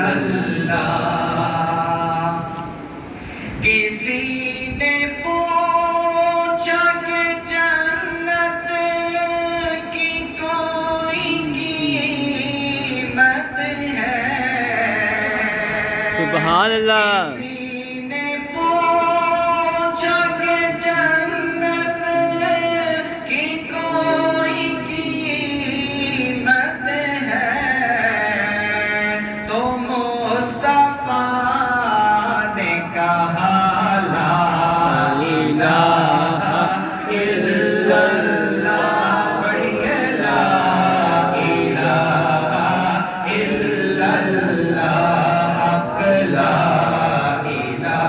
اللہ۔ کسی نے پوچھا کہ جنت کی کوئی قیمت ہے؟ سبحان اللہ۔ کسی نے پوچھا کہ جنت کی کوئی قیمت ہے؟ تو مصطفیٰ نے کہا لا الہ الا اللہ، پڑھیے لا الہ الا اللہ، حق لا الہ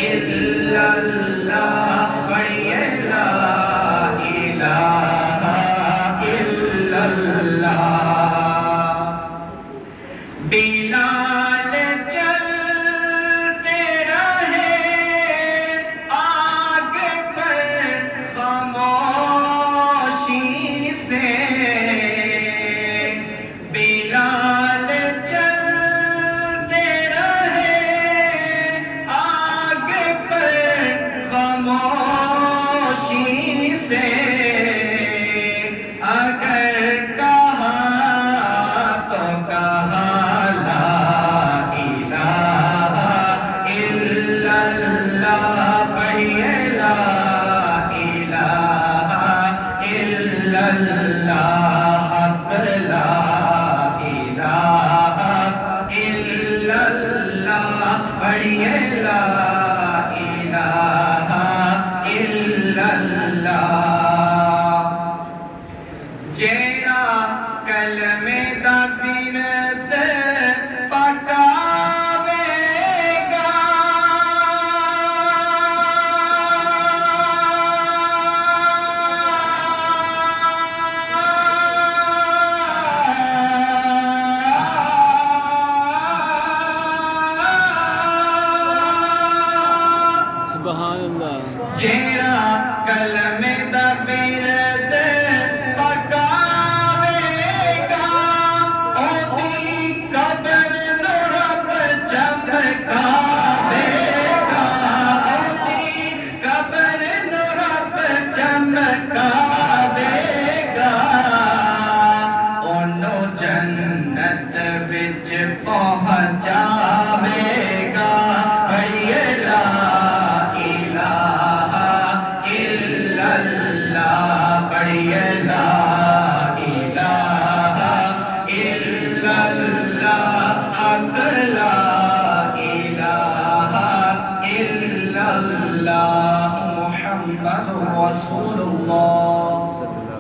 الا اللہ، پڑھیے لا الہ الا اللہ۔ بلال چلتے رہے آگے پر خاموشی سے، بلال چلتے رہے آگے پر خاموشی سے، اگر کہا تو کہا لا الہ الا اللہ، پڑھیے لا الہ الا اللہ، حق لا الہ الا اللہ، پڑھیے لا الہ الا اللہ۔ جیڑا کلمے دا ورد پکاوے گا، سبحان اللہ۔ جیڑا کلمے دا ورد پکاوے گا، اوہی قبر نو رب چمکاوے گا، اوہی قبر نو رب چمکاوے گا، اونوں جنت وچ پہنچاوے گا، پڑھیے لا الہ الا اللہ، پڑھیے لا الہ الا اللہ، حق لا الہ الا اللہ، محمد رسول اللہ۔